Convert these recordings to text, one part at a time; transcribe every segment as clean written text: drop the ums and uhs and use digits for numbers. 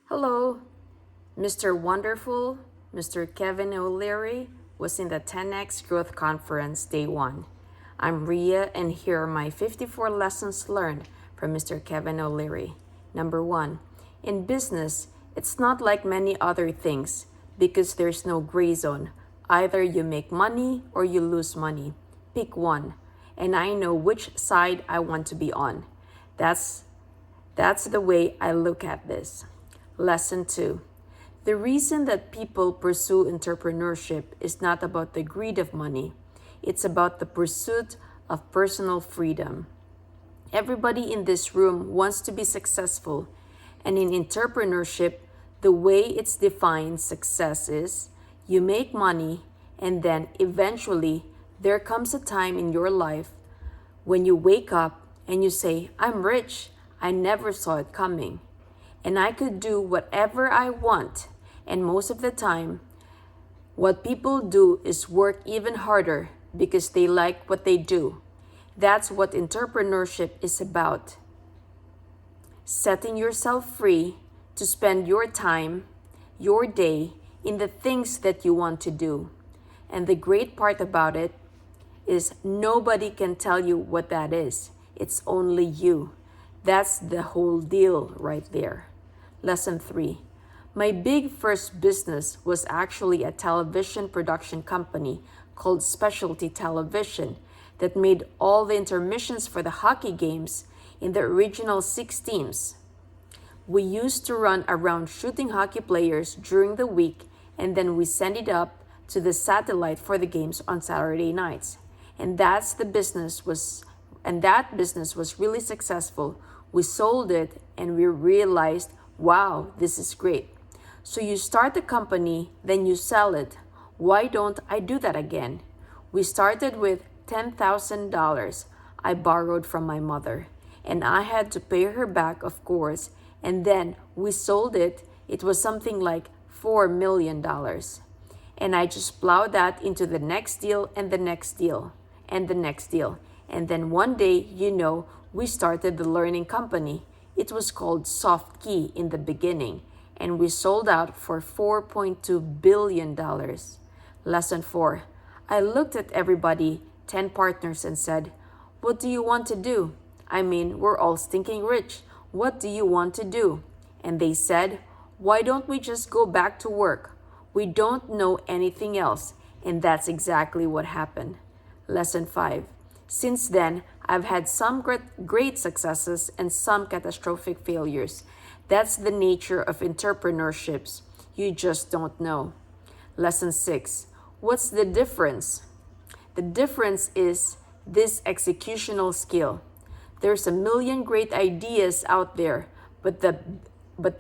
Hello, Mr. Wonderful, Mr. Kevin O'Leary was in the 10X Growth Conference Day 1. I'm Ria, and here are my 54 lessons learned from Mr. Kevin O'Leary. Number 1. In business, it's not like many other things because there's no gray zone. Either you make money or you lose money. Pick one, and I know which side I want to be on. That's the way I look at this. Lesson 2. The reason that people pursue entrepreneurship is not about the greed of money. It's about the pursuit of personal freedom. Everybody in this room wants to be successful, and in entrepreneurship, the way it's defined success is you make money, and then eventually there comes a time in your life when you wake up and you say, I'm rich. I never saw it coming. And I could do whatever I want. And most of the time, what people do is work even harder because they like what they do. That's what entrepreneurship is about. Setting yourself free to spend your time, your day, in the things that you want to do. And the great part about it is nobody can tell you what that is. It's only you. That's the whole deal right there. Lesson 3. My big first business was actually a television production company called Specialty Television that made all the intermissions for the hockey games in the original 6 teams. We used to run around shooting hockey players during the week, and then we send it up to the satellite for the games on Saturday nights. And that business was really successful. We sold it and we realized, wow, this is great. So you start a company, then you sell it. Why don't I do that again? We started with $10,000 I borrowed from my mother, and I had to pay her back, of course, and then we sold it. It was something like $4 million. And I just plowed that into the next deal and the next deal and the next deal. And then one day, we started the learning company. It was called Soft Key in the beginning, and we sold out for $4.2 billion. Lesson 4. I looked at everybody, 10 partners, and said, what do you want to do? I mean, we're all stinking rich. What do you want to do? And they said, why don't we just go back to work? We don't know anything else. And that's exactly what happened. Lesson 5. Since then, I've had some great successes and some catastrophic failures. That's the nature of entrepreneurships. You just don't know. Lesson 6. What's the difference? The difference is this executional skill. There's a million great ideas out there, but the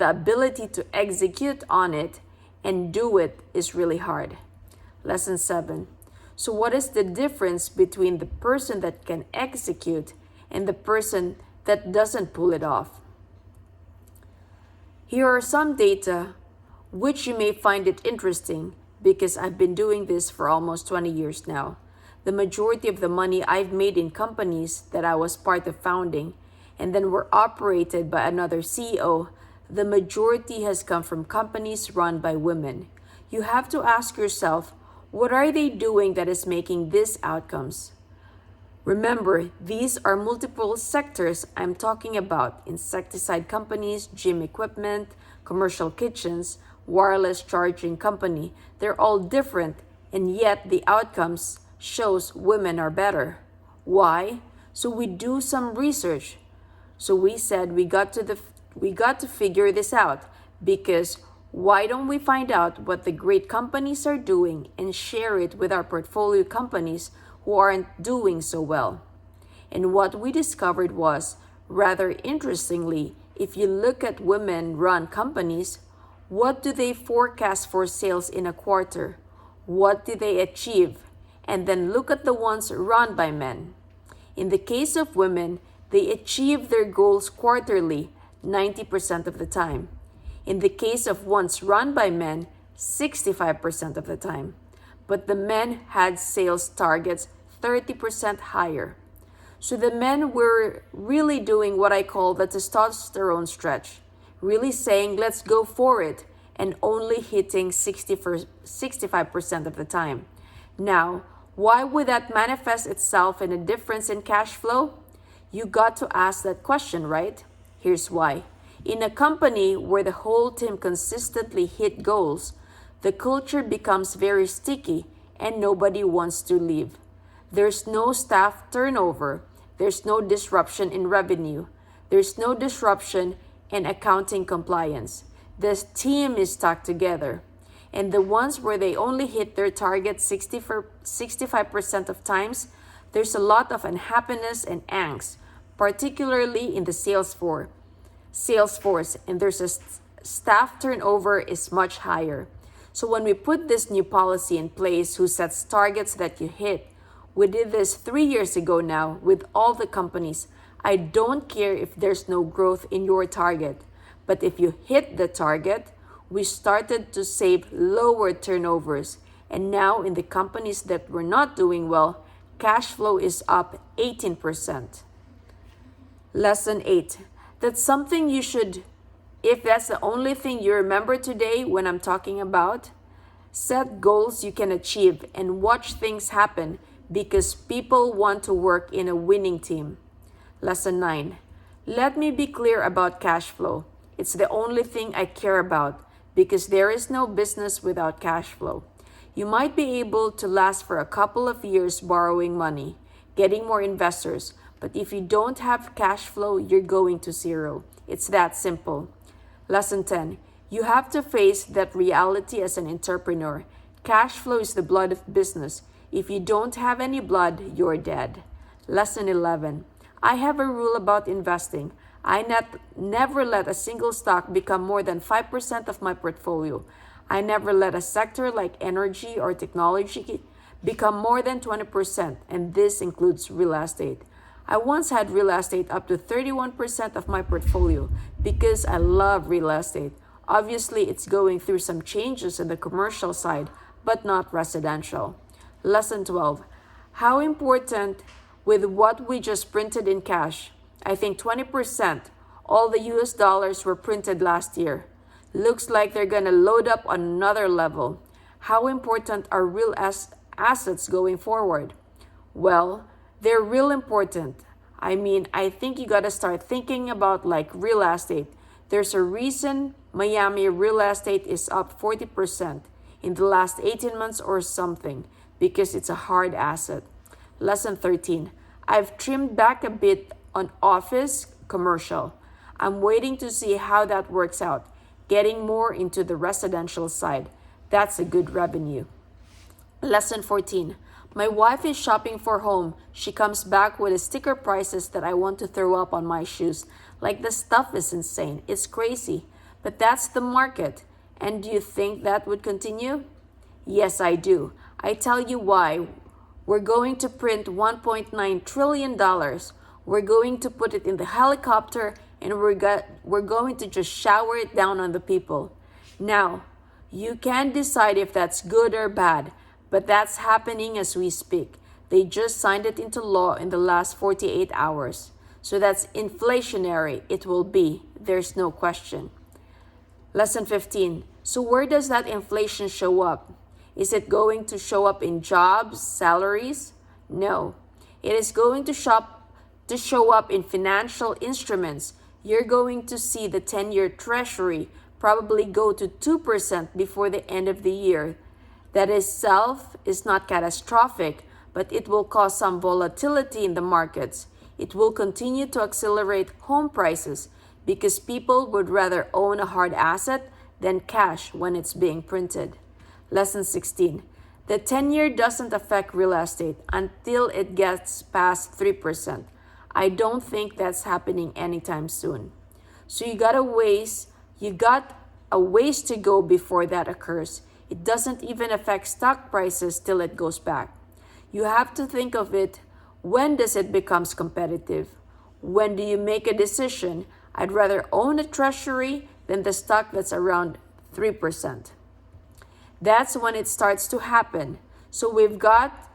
ability to execute on it and do it is really hard. Lesson 7. So what is the difference between the person that can execute and the person that doesn't pull it off? Here are some data which you may find it interesting because I've been doing this for almost 20 years now. The majority of the money I've made in companies that I was part of founding and then were operated by another CEO, the majority has come from companies run by women. You have to ask yourself, what are they doing that is making these outcomes? Remember, these are multiple sectors I'm talking about: insecticide companies, gym equipment, commercial kitchens, wireless charging company. They're all different, and yet the outcomes shows women are better. Why? So we do some research. So we said we got to figure this out, because why don't we find out what the great companies are doing and share it with our portfolio companies who aren't doing so well? And what we discovered was, rather interestingly, if you look at women-run companies, what do they forecast for sales in a quarter? What do they achieve? And then look at the ones run by men. In the case of women, they achieve their goals quarterly 90% of the time. In the case of ones run by men, 65% of the time. But the men had sales targets 30% higher. So the men were really doing what I call the testosterone stretch. really saying let's go for it, and only hitting 65% of the time. Now, why would that manifest itself in a difference in cash flow? You got to ask that question, right? Here's why. In a company where the whole team consistently hit goals, the culture becomes very sticky and nobody wants to leave. There's no staff turnover. There's no disruption in revenue. There's no disruption in accounting compliance. The team is stuck together. And the ones where they only hit their target 65% of times, there's a lot of unhappiness and angst, particularly in the sales force, and there's a staff turnover is much higher. So when we put this new policy in place who sets targets that you hit, we did this 3 years ago now with all the companies. I don't care if there's no growth in your target, but if you hit the target, we started to save lower turnovers. And now in the companies that were not doing well, cash flow is up 18%. Lesson 8. That's something you should, if that's the only thing you remember today when I'm talking about, set goals you can achieve and watch things happen because people want to work in a winning team. Lesson 9. Let me be clear about cash flow. It's the only thing I care about because there is no business without cash flow. You might be able to last for a couple of years borrowing money, getting more investors, but if you don't have cash flow, you're going to zero. It's that simple. Lesson 10. You have to face that reality as an entrepreneur. Cash flow is the blood of business. If you don't have any blood, you're dead. Lesson 11. I have a rule about investing. I never let a single stock become more than 5% of my portfolio. I never let a sector like energy or technology become more than 20%, and this includes real estate. I once had real estate up to 31% of my portfolio because I love real estate. Obviously, it's going through some changes in the commercial side, but not residential. Lesson 12. How important with what we just printed in cash? I think 20%. All the US dollars were printed last year. Looks like they're gonna load up on another level. How important are real assets going forward? Well, they're real important. I think you gotta start thinking about like real estate. There's a reason Miami real estate is up 40% in the last 18 months or something because it's a hard asset. Lesson 13. I've trimmed back a bit on office commercial. I'm waiting to see how that works out, getting more into the residential side. That's a good revenue. Lesson 14. My wife is shopping for home. She comes back with sticker prices that I want to throw up on my shoes. Like the stuff is insane. It's crazy. But that's the market. And do you think that would continue? Yes, I do. I tell you why. We're going to print $1.9 trillion. We're going to put it in the helicopter and we're going to just shower it down on the people. Now, you can decide if that's good or bad, but that's happening as we speak. They just signed it into law in the last 48 hours. So that's inflationary. It will be. There's no question. Lesson 15. So where does that inflation show up? Is it going to show up in jobs, salaries? No. It is going to show up in financial instruments. You're going to see the 10-year treasury probably go to 2% before the end of the year. That itself is not catastrophic, but it will cause some volatility in the markets. It will continue to accelerate home prices because people would rather own a hard asset than cash when it's being printed. Lesson 16. The 10-year doesn't affect real estate until it gets past 3%. I don't think that's happening anytime soon. So you got a ways to go before that occurs. It doesn't even affect stock prices till it goes back. You have to think of it, when does it becomes competitive? When do you make a decision? I'd rather own a treasury than the stock that's around 3%. That's when it starts to happen. So we've got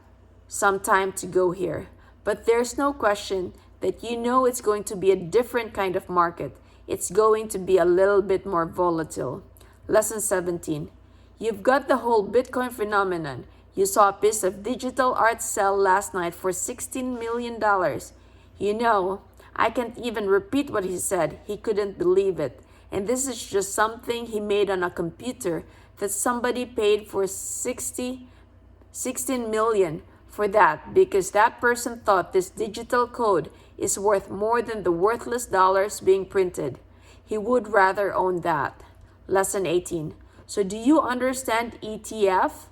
some time to go here. But there's no question that you know it's going to be a different kind of market. It's going to be a little bit more volatile. Lesson 17. You've got the whole Bitcoin phenomenon. You saw a piece of digital art sell last night for $16 million. You know, I can't even repeat what he said. He couldn't believe it. And this is just something he made on a computer that somebody paid for 16 million for that because that person thought this digital code is worth more than the worthless dollars being printed. He would rather own that. Lesson 18. So do you understand ETF?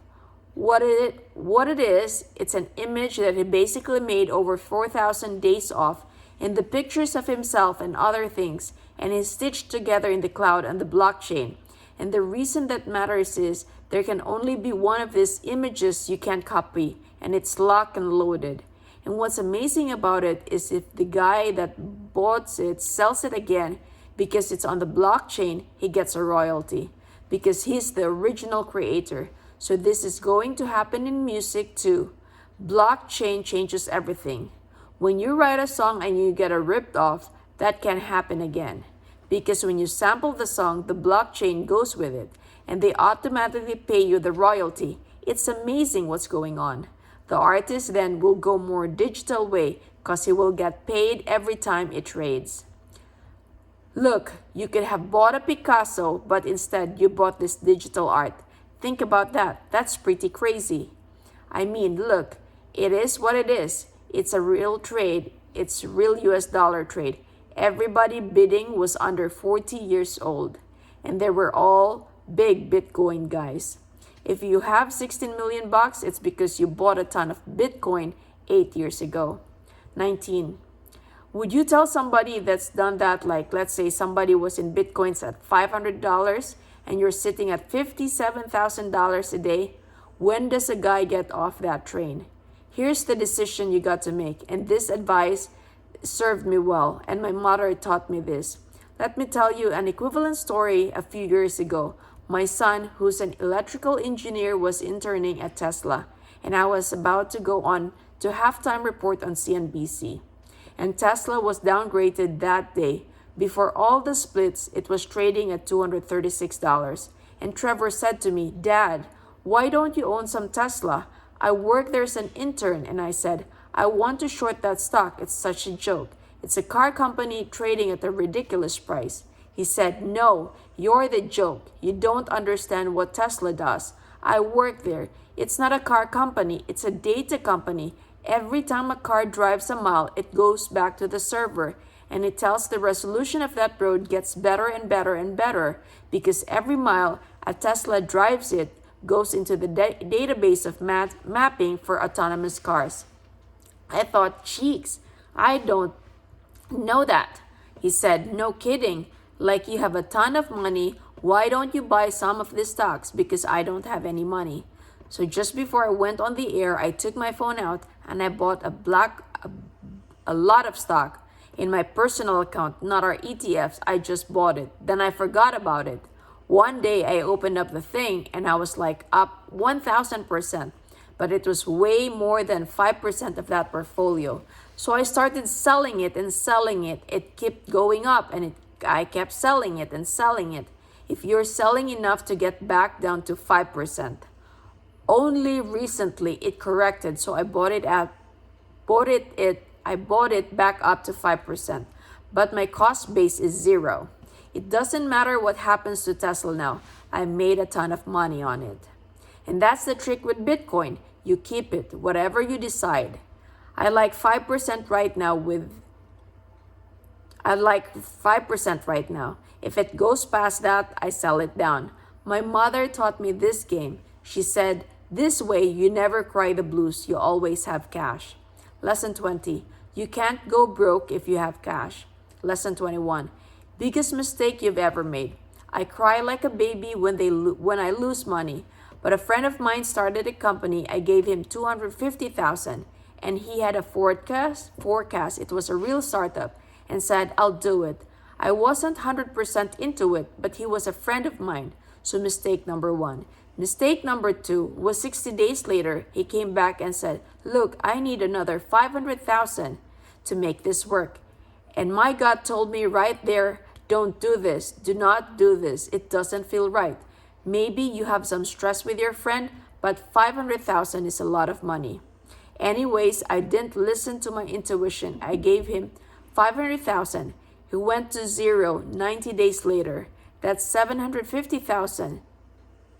What it is, it's an image that he basically made over 4,000 days off in the pictures of himself and other things, and is stitched together in the cloud on the blockchain. And the reason that matters is there can only be one of these images you can't copy, and it's locked and loaded. And what's amazing about it is if the guy that bought it sells it again because it's on the blockchain, he gets a royalty because he's the original creator. So this is going to happen in music too. Blockchain changes everything. When you write a song and you get a ripped off, that can happen again. Because when you sample the song, the blockchain goes with it, and they automatically pay you the royalty. It's amazing what's going on. The artist then will go more digital way because he will get paid every time it trades. Look, you could have bought a Picasso, but instead you bought this digital art. Think about that. That's pretty crazy. I mean, look, it is what it is. It's a real trade. It's real US dollar trade. Everybody bidding was under 40 years old, and they were all big Bitcoin guys. If you have 16 million bucks, it's because you bought a ton of Bitcoin 8 years ago. 19. Would you tell somebody that's done that, like let's say somebody was in Bitcoins at $500 and you're sitting at $57,000 a day? When does a guy get off that train? Here's the decision you got to make, and this advice served me well, and my mother taught me this. Let me tell you an equivalent story a few years ago. My son, who's an electrical engineer, was interning at Tesla, and I was about to go on to halftime report on CNBC. And Tesla was downgraded that day. Before all the splits, it was trading at $236. And Trevor said to me, "Dad, why don't you own some Tesla? I work there as an intern." And I said, "I want to short that stock. It's such a joke. It's a car company trading at a ridiculous price." He said, "No, you're the joke. You don't understand what Tesla does. I work there. It's not a car company. It's a data company. Every time a car drives a mile, it goes back to the server, and it tells the resolution of that road gets better and better and better because every mile a Tesla drives it goes into the database of mapping for autonomous cars." I thought, cheeks, I don't know that. He said, "No kidding. Like you have a ton of money. Why don't you buy some of these stocks?" Because I don't have any money. So just before I went on the air, I took my phone out and I bought a lot of stock in my personal account, not our ETFs. I just bought it. Then I forgot about it. One day I opened up the thing and I was like up 1,000%, but it was way more than 5% of that portfolio. So I started selling it and selling it. It kept going up and I kept selling it and selling it. If you're selling enough to get back down to 5%. Only recently it corrected, so I bought it back up to 5%. But my cost base is 0. It doesn't matter what happens to Tesla now. I made a ton of money on it. And that's the trick with Bitcoin. You keep it, whatever you decide. I like 5% right now. If it goes past that, I sell it down. My mother taught me this game. She said, "This way you never cry the blues, you always have cash." Lesson 20. You can't go broke if you have cash. Lesson 21. Biggest mistake you've ever made. I cry like a baby when I lose money. But a friend of mine started a company. I gave him $250,000 and he had a forecast. It was a real startup, and said, "I'll do it." I wasn't 100% into it, but he was a friend of mine. So mistake number 1. Mistake number 2 was 60 days later, he came back and said, "Look, I need another $500,000 to make this work." And my gut told me right there Don't do this. Do not do this. It doesn't feel right. Maybe you have some stress with your friend, but 500,000 is a lot of money. Anyways, I didn't listen to my intuition. I gave him 500,000. He went to zero 90 days later. That's 750,000.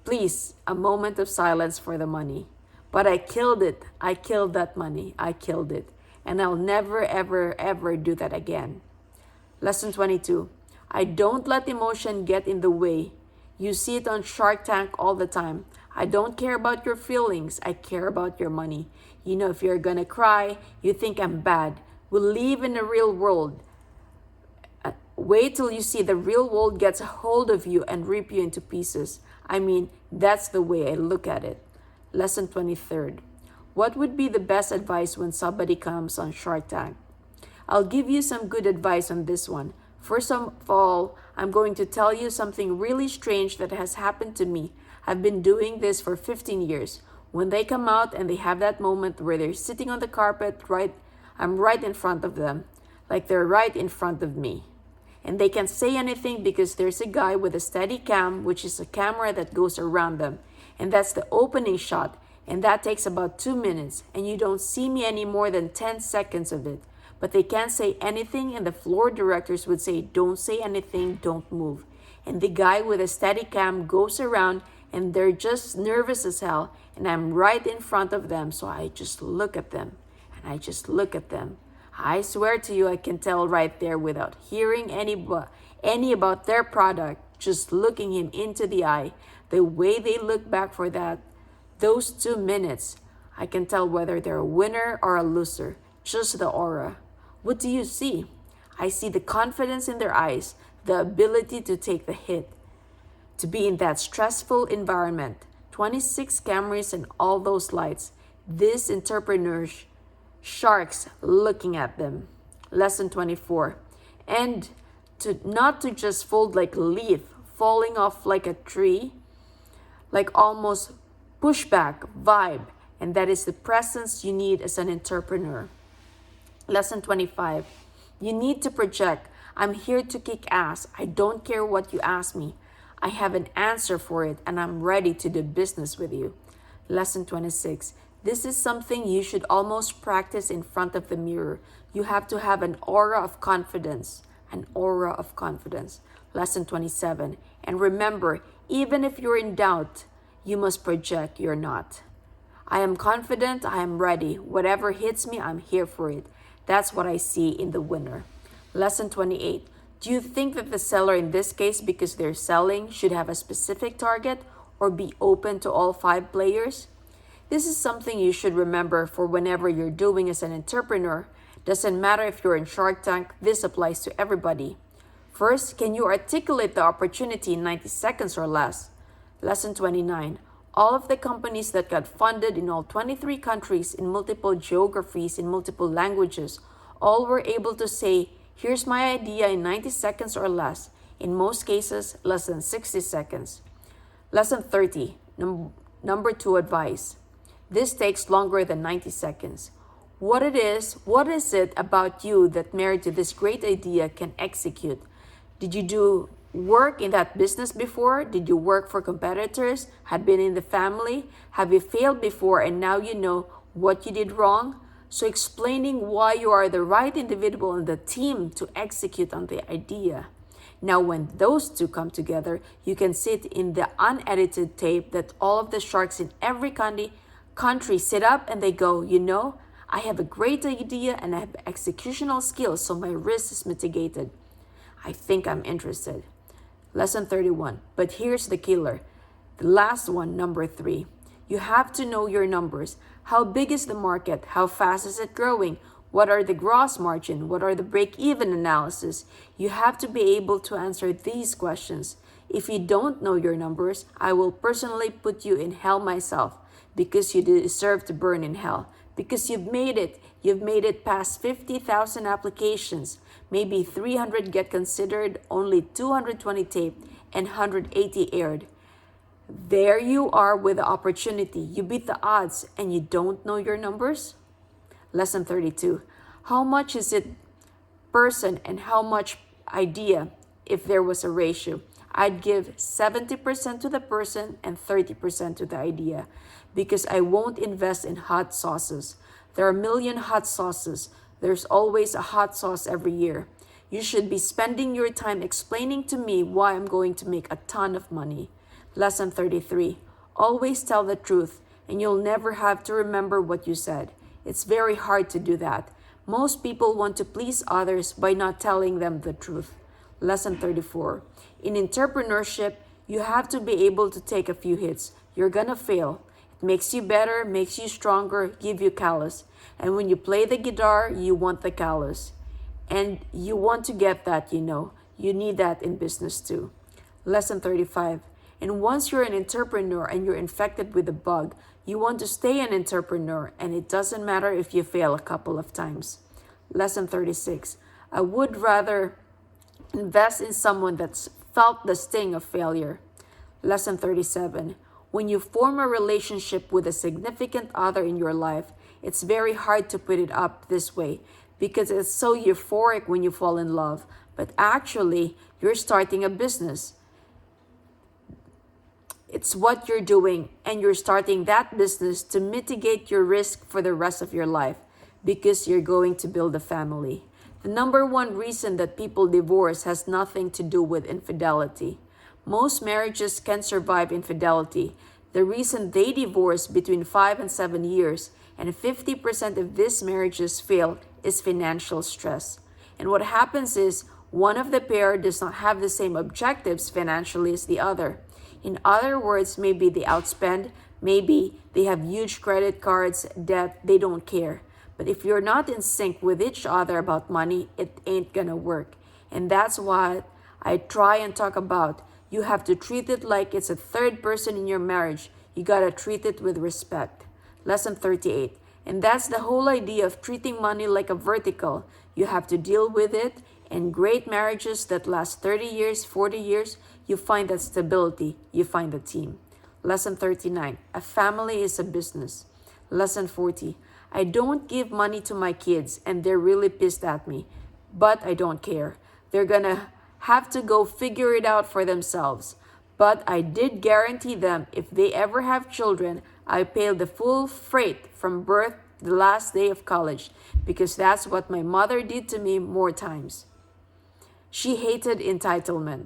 Please, a moment of silence for the money. But I killed it. I killed that money. I killed it. And I'll never, ever, ever do that again. Lesson 22. I don't let emotion get in the way. You see it on Shark Tank all the time. I don't care about your feelings. I care about your money. You know, if you're gonna cry, you think I'm bad. We live in a real world. Wait till you see the real world gets a hold of you and rip you into pieces. I mean, that's the way I look at it. Lesson 23rd. What would be the best advice when somebody comes on Shark Tank? I'll give you some good advice on this one. First of all, I'm going to tell you something really strange that has happened to me. I've been doing this for 15 years. When they come out and they have that moment where they're sitting on the carpet, I'm right in front of them, like they're right in front of me. And they can't say anything because there's a guy with a steady cam, which is a camera that goes around them. And that's the opening shot. And that takes about 2 minutes. And you don't see me any more than 10 seconds of it. But they can't say anything, and the floor directors would say, don't say anything, don't move. And the guy with a steady cam goes around, and they're just nervous as hell. And I'm right in front of them, so I just look at them. And I just look at them. I swear to you, I can tell right there without hearing any about their product, just looking him into the eye, the way they look back for those 2 minutes, I can tell whether they're a winner or a loser, just the aura. What do you see? I see the confidence in their eyes, the ability to take the hit, to be in that stressful environment, 26 cameras and all those lights, these entrepreneurs, sharks looking at them. Lesson 24. And not to just fold like a leaf, falling off like a tree, like almost pushback vibe, and that is the presence you need as an entrepreneur. Lesson 25. You need to project. I'm here to kick ass. I don't care what you ask me. I have an answer for it, and I'm ready to do business with you. Lesson 26. This is something you should almost practice in front of the mirror. You have to have an aura of confidence. An aura of confidence. Lesson 27. And remember, even if you're in doubt, you must project you're not. I am confident. I am ready. Whatever hits me, I'm here for it. That's what I see in the winner. Lesson 28. Do you think that the seller in this case, because they're selling, should have a specific target or be open to all 5 players? This is something you should remember for whenever you're doing as an entrepreneur. Doesn't matter if you're in Shark Tank, this applies to everybody. First, can you articulate the opportunity in 90 seconds or less? Lesson 29. All of the companies that got funded in all 23 countries, in multiple geographies, in multiple languages, all were able to say, here's my idea in 90 seconds or less. In most cases, less than 60 seconds. Lesson 30. Number 2 advice. This takes longer than 90 seconds. What is it about you that married to this great idea can execute? Did you do work in that business before? Did you work for competitors? Had been in the family? Have you failed before and now you know what you did wrong? So explaining why you are the right individual in the team to execute on the idea. Now when those two come together, you can sit in the unedited tape that all of the sharks in every country sit up and they go, you know, I have a great idea and I have executional skills, so my risk is mitigated. I think I'm interested. Lesson 31. But here's the killer. The last one, number 3. You have to know your numbers. How big is the market? How fast is it growing? What are the gross margin? What are the break-even analysis? You have to be able to answer these questions. If you don't know your numbers, I will personally put you in hell myself because you deserve to burn in hell. Because you've made it. You've made it past 50,000 applications. Maybe 300 get considered, only 220 taped, and 180 aired. There you are with the opportunity. You beat the odds and you don't know your numbers? Lesson 32. How much is it person and how much idea? if there was a ratio. I'd give 70% to the person and 30% to the idea, because I won't invest in hot sauces. There are a million hot sauces. There's always a hot sauce every year. You should be spending your time explaining to me why I'm going to make a ton of money. Lesson 33. Always tell the truth, and you'll never have to remember what you said. It's very hard to do that. Most people want to please others by not telling them the truth. Lesson 34. In entrepreneurship, you have to be able to take a few hits. You're gonna fail. It makes you better, makes you stronger, give you callus. And when you play the guitar, you want the callus. And you want to get that, You need that in business too. Lesson 35. And once you're an entrepreneur and you're infected with the bug, you want to stay an entrepreneur, and it doesn't matter if you fail a couple of times. Lesson 36. I would rather invest in someone that's felt the sting of failure. Lesson 37. When you form a relationship with a significant other in your life, it's very hard to put it up this way because it's so euphoric when you fall in love. But actually, you're starting a business. It's what you're doing, and you're starting that business to mitigate your risk for the rest of your life because you're going to build a family. The number one reason that people divorce has nothing to do with infidelity. Most marriages can survive infidelity. The reason they divorce between 5 and 7 years, and 50% of these marriages fail, is financial stress. And what happens is one of the pair does not have the same objectives financially as the other. In other words, maybe they outspend, maybe they have huge credit cards, debt, they don't care. But if you're not in sync with each other about money, it ain't gonna work. And that's why I try and talk about. You have to treat it like it's a third person in your marriage. You gotta treat it with respect. Lesson 38. And that's the whole idea of treating money like a vertical. You have to deal with it. And great marriages that last 30 years, 40 years, you find that stability. You find the team. Lesson 39. A family is a business. Lesson 40. I don't give money to my kids and they're really pissed at me, but I don't care. They're gonna have to go figure it out for themselves. But I did guarantee them if they ever have children, I pay the full freight from birth to the last day of college, because that's what my mother did to me more times. She hated entitlement.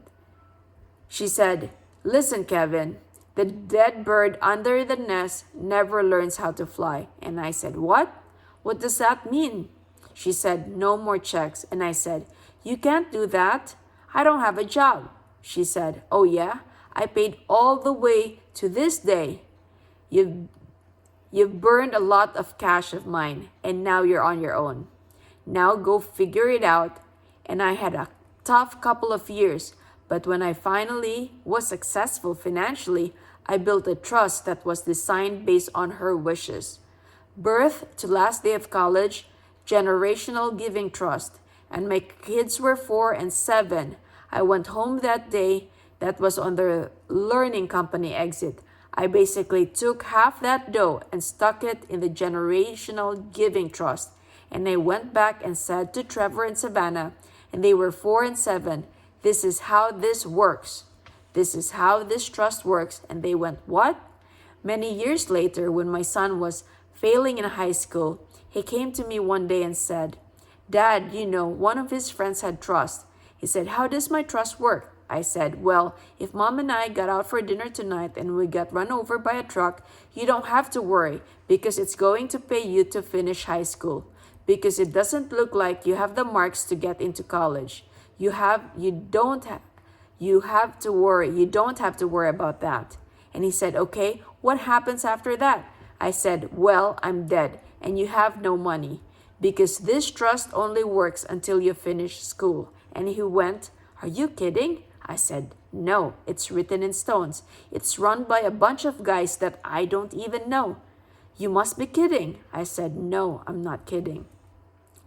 She said, "Listen, Kevin, the dead bird under the nest never learns how to fly." And I said, "What? What does that mean?" She said, "No more checks." And I said, "You can't do that. I don't have a job." She said, "Oh yeah? I paid all the way to this day. You've burned a lot of cash of mine, and now you're on your own. Now go figure it out." And I had a tough couple of years, but when I finally was successful financially, I built a trust that was designed based on her wishes. Birth to last day of college, generational giving trust. And my kids were 4 and 7. I went home that day. That was on the learning company exit. I basically took half that dough and stuck it in the generational giving trust. And I went back and said to Trevor and Savannah, and they were 4 and 7, "This is how this works. This is how this trust works." And they went, "What?" Many years later, when my son was failing in high school, he came to me one day and said, "Dad, one of his friends had trust." He said, "How does my trust work?" I said, "Well, if Mom and I got out for dinner tonight and we got run over by a truck, you don't have to worry because it's going to pay you to finish high school. Because it doesn't look like you have the marks to get into college. You don't have to worry about that." And he said, "Okay, what happens after that?" I said, "Well, I'm dead and you have no money because this trust only works until you finish school." And he went, "Are you kidding?" I said, "No, it's written in stones. It's run by a bunch of guys that I don't even know." "You must be kidding." I said, "No, I'm not kidding."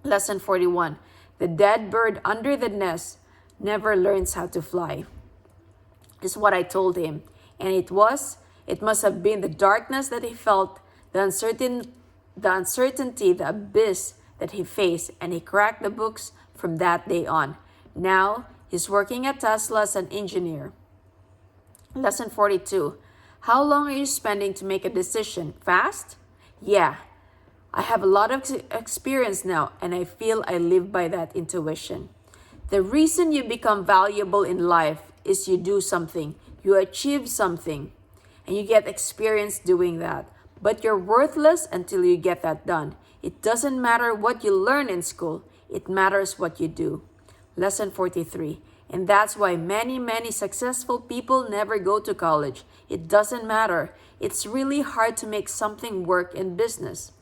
Lesson 41. The dead bird under the nest never learns how to fly. Is what I told him. And it must have been the darkness that he felt, the uncertainty, the abyss that he faced, and he cracked the books from that day on. Now, He's working at Tesla as an engineer. Lesson 42. How long are you spending to make a decision? Fast? Yeah. I have a lot of experience now, and I feel I live by that intuition. The reason you become valuable in life is you do something, you achieve something, and you get experience doing that. But you're worthless until you get that done. It doesn't matter what you learn in school, it matters what you do. Lesson 43. And that's why many successful people never go to college. It doesn't matter. It's really hard to make something work in business.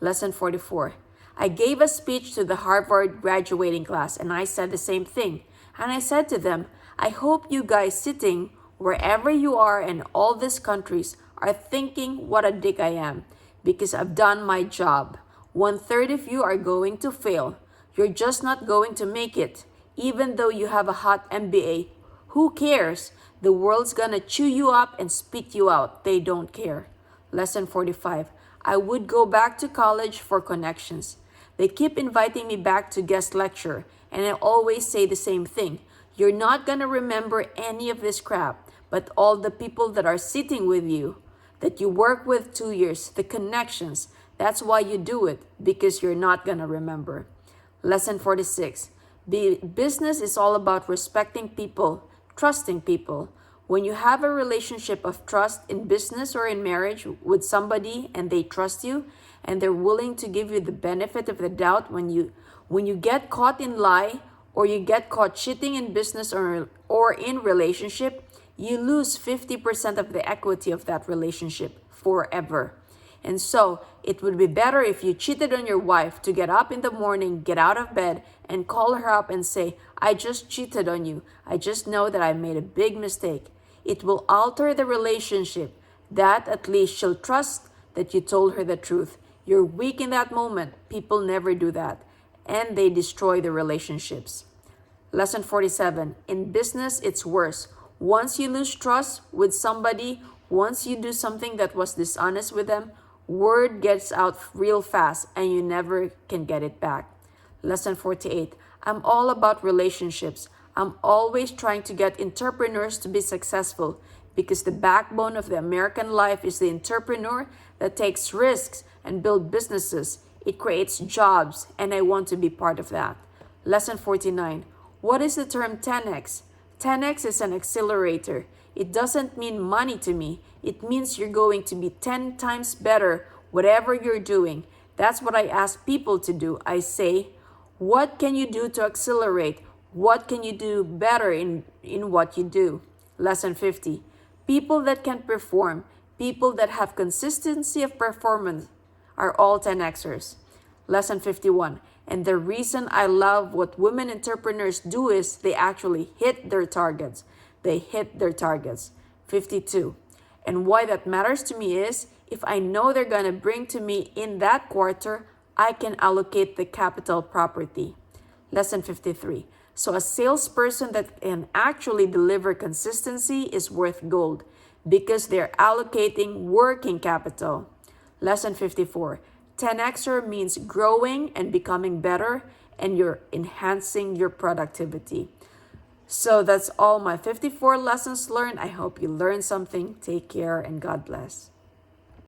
Lesson 44. I gave a speech to the Harvard graduating class and I said the same thing. And I said to them, I hope you guys sitting wherever you are in all these countries are thinking what a dick I am because I've done my job. 1/3 of you are going to fail. You're just not going to make it. Even though you have a hot MBA, who cares? The world's gonna chew you up and spit you out. They don't care. Lesson 45. I would go back to college for connections. They keep inviting me back to guest lecture, and I always say the same thing. You're not gonna remember any of this crap, but all the people that are sitting with you, that you work with 2 years, the connections, that's why you do it, because you're not gonna remember. Lesson 46. Business is all about respecting people, trusting people. When you have a relationship of trust in business or in marriage with somebody and they trust you and they're willing to give you the benefit of the doubt when you get caught in lie or you get caught cheating in business or in relationship, you lose 50% of the equity of that relationship forever. And so it would be better if you cheated on your wife to get up in the morning, get out of bed, and call her up and say, I just cheated on you. I just know that I made a big mistake. It will alter the relationship. That at least she'll trust that you told her the truth. You're weak in that moment. People never do that. And they destroy the relationships. Lesson 47. In business, it's worse. Once you lose trust with somebody, once you do something that was dishonest with them, word gets out real fast and you never can get it back. Lesson 48. I'm all about relationships. I'm always trying to get entrepreneurs to be successful because the backbone of the American life is the entrepreneur that takes risks and builds businesses. It creates jobs and I want to be part of that. Lesson 49. What is the term 10x? 10x is an accelerator. It doesn't mean money to me. It means you're going to be 10 times better whatever you're doing. That's what I ask people to do. I say, what can you do to accelerate? What can you do better in what you do? Lesson 50. People that can perform, people that have consistency of performance are all 10xers. Lesson 51. And the reason I love what women entrepreneurs do is they actually hit their targets. They hit their targets. 52. And why that matters to me is if I know they're going to bring to me in that quarter, I can allocate the capital property. Lesson 53. So a salesperson that can actually deliver consistency is worth gold because they're allocating working capital. Lesson 54. 10xer means growing and becoming better and you're enhancing your productivity. So that's all my 54 lessons learned. I hope you learned something. Take care and God bless.